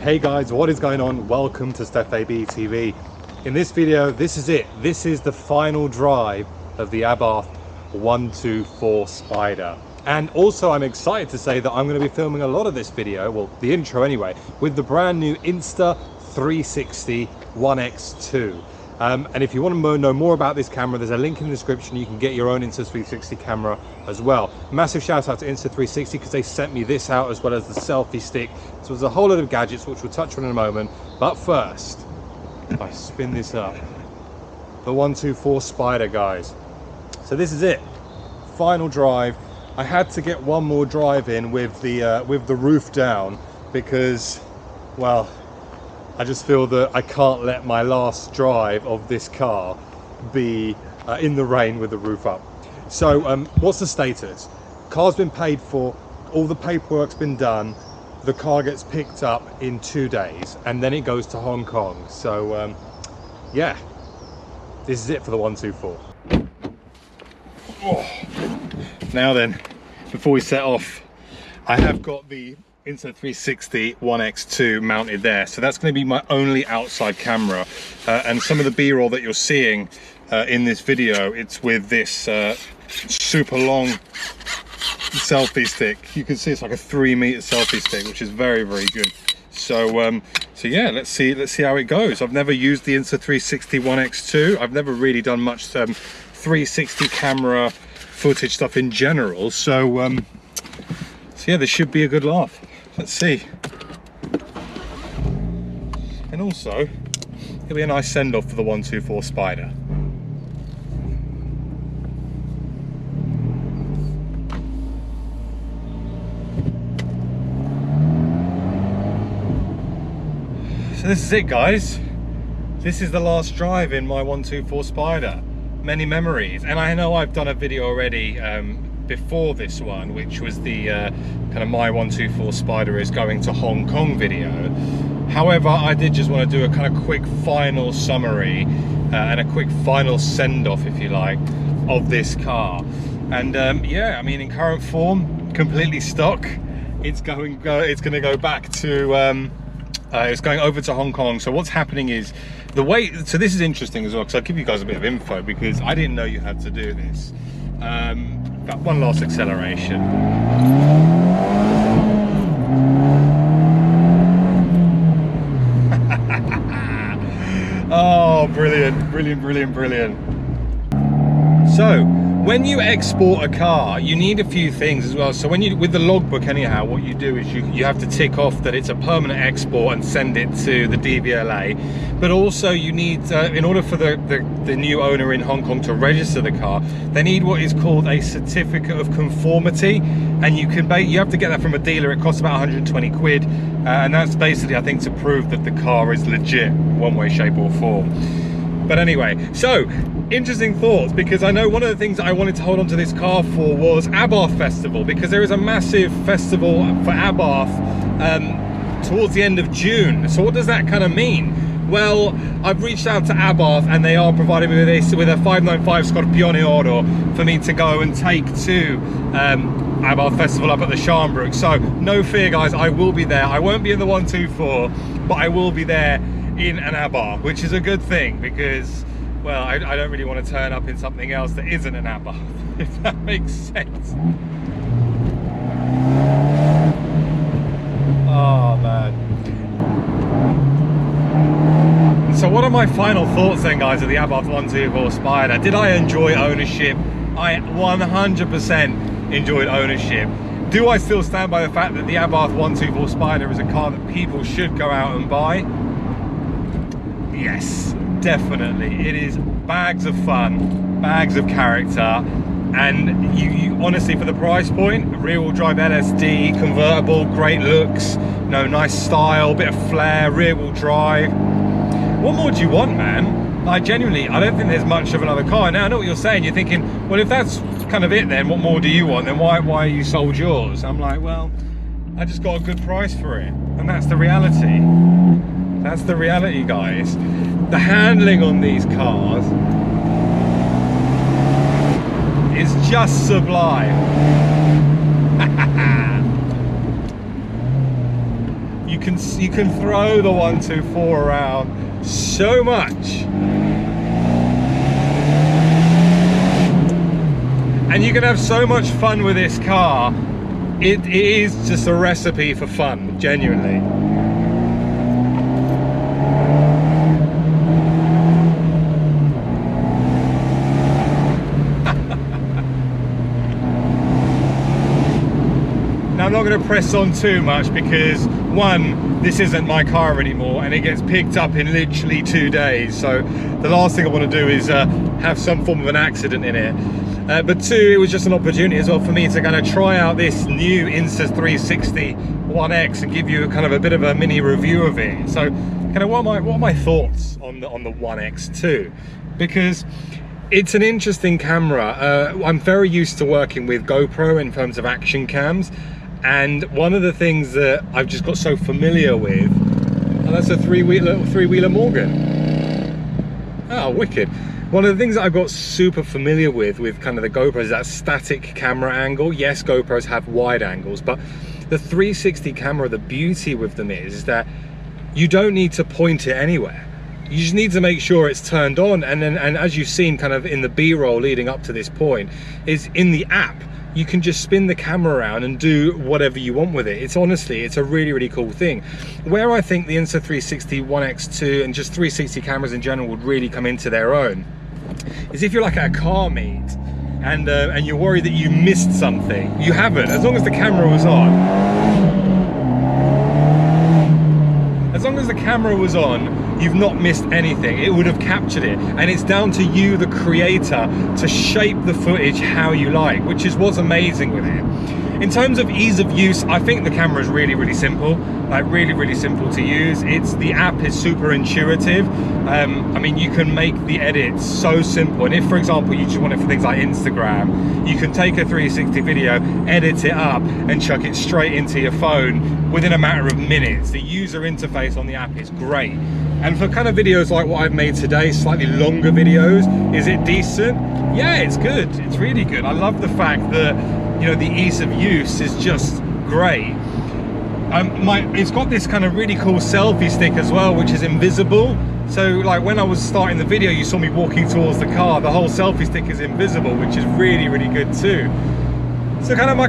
Hey guys, what is going on? Welcome to Stef ABtv. In this video, this is it. This is the final drive of the Abarth 124 Spider. And also I'm excited to say that I'm going to be filming a lot of this video, well the intro anyway, with the brand new Insta360 1X2. And if you want to know more about this camera, there's a link in the description. You can get your own Insta360 camera as well. Massive shout out to Insta360 because they sent me this out as well as the selfie stick. So there's a whole lot of gadgets which we'll touch on in a moment. But first, if I spin this up, the 124 Spider, guys. So this is it, final drive. I had to get one more drive in with the roof down because, well, I just feel that I can't let my last drive of this car be in the rain with the roof up. So what's the status? Car's been paid for, all the paperwork's been done, the car gets picked up in 2 days and then it goes to Hong Kong. So yeah, this is it for the 124. Oh. Now then, before we set off, I have got the Insta360 1X2 mounted there, so that's going to be my only outside camera, and some of the b-roll that you're seeing in this video, it's with this super long selfie stick. You can see it's like a 3-meter selfie stick, which is very good. So so yeah, let's see how it goes. I've never used the Insta360 1X2. I've never really done much 360 camera footage stuff in general, so yeah, this should be a good laugh. Let's see. And also, it'll be a nice send-off for the 124 Spider. So this is it, guys. This is the last drive in my 124 Spider. Many memories, and I know I've done a video already before this one, which was the kind of my 124 Spider is going to Hong Kong video. However, I did just want to do a kind of quick final summary and a quick final send-off, if you like, of this car. And yeah, I mean, in current form, completely stock. It's going to go back to it's going over to Hong Kong. So what's happening is the way, so this is interesting as well, because I'll give you guys a bit of info because I didn't know you had to do this. Got one last acceleration. Oh, brilliant. So when you export a car, you need a few things as well. So when you, with the logbook anyhow, what you do is you have to tick off that it's a permanent export and send it to the DVLA. But also you need, in order for the new owner in Hong Kong to register the car, they need what is called a certificate of conformity. And you have to get that from a dealer. It costs about 120 quid. And that's basically, I think, to prove that the car is legit, one way, shape or form. But anyway, so interesting thoughts, because I know one of the things that I wanted to hold on to this car for was Abarth Festival, because there is a massive festival for Abarth towards the end of June. So what does that kind of mean? Well, I've reached out to Abarth and they are providing me with a 595 Scorpione Oro for me to go and take to Abarth Festival up at the Sharnbrook. So no fear, guys, I will be there. I won't be in the 124, but I will be there in an Abarth, which is a good thing because, well, I don't really want to turn up in something else that isn't an Abarth, if that makes sense. Oh man. So what are my final thoughts then, guys, of the Abarth 124 Spider? Did I enjoy ownership? I 100% enjoyed ownership. Do I still stand by the fact that the Abarth 124 Spider is a car that people should go out and buy? Yes, definitely. It is bags of fun, bags of character, and you honestly, for the price point, rear-wheel drive LSD, convertible, great looks, you know, nice style, bit of flair, rear-wheel drive. What more do you want, man? Like, genuinely, I don't think there's much of another car. Now I know what you're saying. You're thinking, well, if that's kind of it, then what more do you want? Then why you sold yours? I'm like, well, I just got a good price for it, and that's the reality. That's the reality, guys. The handling on these cars is just sublime. You can can throw the 124 around so much. And you can have so much fun with this car. It is just a recipe for fun, genuinely. Now I'm not going to press on too much because one, this isn't my car anymore and it gets picked up in literally 2 days. So the last thing I want to do is have some form of an accident in it. But two, it was just an opportunity as well for me to kind of try out this new Insta360 1X and give you kind of a bit of a mini review of it. So kind of what are my thoughts on the 1X2? Because it's an interesting camera. I'm very used to working with GoPro in terms of action cams, and one of the things that I've just got so familiar with, and that's a three-wheeler Morgan. Oh, wicked. One of the things that I've got super familiar with kind of the GoPro is that static camera angle. Yes, GoPros have wide angles, but the 360 camera, the beauty with them is that you don't need to point it anywhere. You just need to make sure it's turned on, and as you've seen kind of in the B-roll leading up to this point, is in the app you can just spin the camera around and do whatever you want with it. It's honestly, it's a really, really cool thing. Where I think the Insta360 1X2 and just 360 cameras in general would really come into their own is if you're like at a car meet and you're worried that you missed something. You haven't, as long as the camera was on. As long as the camera was on, you've not missed anything. It would have captured it, and it's down to you, the creator, to shape the footage how you like, which is what's amazing with it. In terms of ease of use, I think the camera is really, really simple, like really, really simple to use. The app is super intuitive. I mean, you can make the edits so simple, and if, for example, you just want it for things like Instagram, you can take a 360 video, edit it up, and chuck it straight into your phone within a matter of minutes. The user interface on the app is great. And for kind of videos like what I've made today, slightly longer videos, is it decent? Yeah, it's good. It's really good. I love the fact that, you know, the ease of use is just great. It's got this kind of really cool selfie stick as well, which is invisible. So like when I was starting the video, you saw me walking towards the car, the whole selfie stick is invisible, which is really, really good too. So kind of my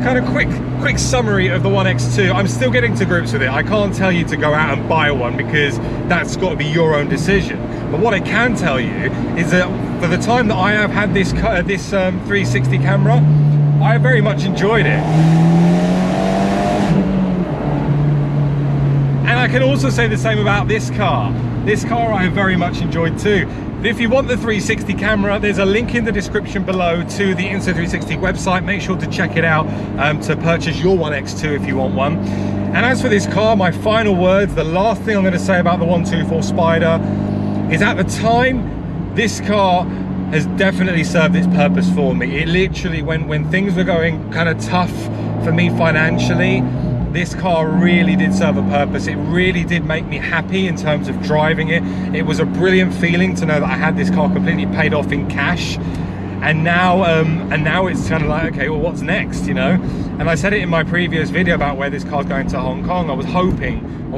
quick summary of the 1X2. I'm still getting to grips with it. I can't tell you to go out and buy one because that's got to be your own decision. But what I can tell you is that for the time that I have had this 360 camera, I very much enjoyed it. And I can also say the same about this car. This car I have very much enjoyed too. If you want the 360 camera, there's a link in the description below to the Insta360 website. Make sure to check it out to purchase your 1X2 if you want one. And as for this car, my final words, the last thing I'm going to say about the 124 Spider is, at the time, this car has definitely served its purpose for me. It literally, when things were going kind of tough for me financially, this car really did serve a purpose. It really did make me happy in terms of driving it. It was a brilliant feeling to know that I had this car completely paid off in cash. And now it's kind of like, okay, well, what's next, you know? And I said it in my previous video about where this car's going to Hong Kong. I was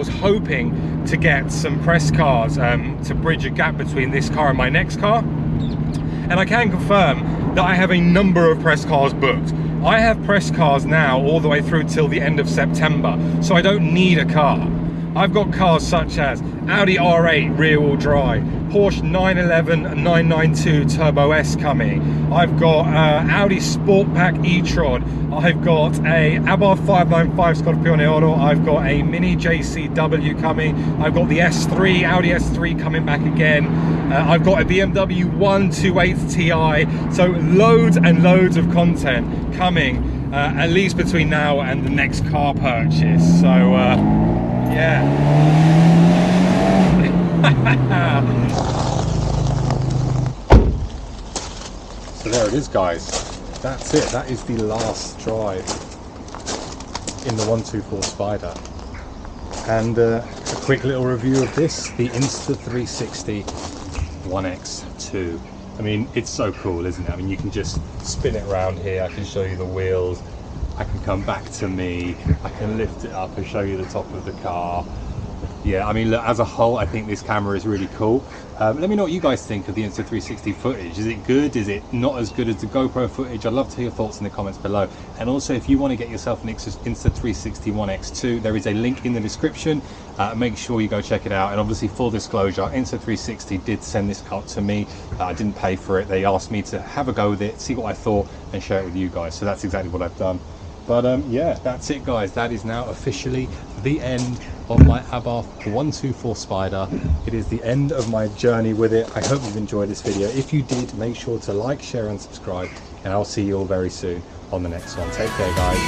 hoping to get some press cars to bridge a gap between this car and my next car. And I can confirm that I have a number of press cars booked. I have press cars now all the way through till the end of September, so I don't need a car. I've got cars such as Audi R8 rear-wheel drive, Porsche 911 992 Turbo S coming. I've got Audi Sportback e-tron. I've got a Abarth 595 Scorpione Oro. I've got a Mini JCW coming. I've got the S3, Audi S3 coming back again. I've got a BMW 128 Ti. So loads and loads of content coming, at least between now and the next car purchase. So yeah. So there it is, guys. That's it. That is the last drive in the 124 Spider. And a quick little review of this, the Insta360 1X2. I mean, it's so cool, isn't it? I mean, you can just spin it around here. I can show you the wheels. I can come back to me. I can lift it up and show you the top of the car. Yeah, I mean, look, as a whole, I think this camera is really cool. Let me know what you guys think of the Insta360 footage. Is it good? Is it not as good as the GoPro footage? I'd love to hear your thoughts in the comments below. And also, if you want to get yourself an Insta360 One X2, there is a link in the description. Make sure you go check it out. And obviously, full disclosure, Insta360 did send this out to me. I didn't pay for it. They asked me to have a go with it, see what I thought, and share it with you guys. So that's exactly what I've done. But yeah, that's it, guys. That is now officially the end of my Abarth 124 Spider. It is the end of my journey with it. I hope you've enjoyed this video. If you did, make sure to like, share and subscribe, and I'll see you all very soon on the next one. Take care, guys.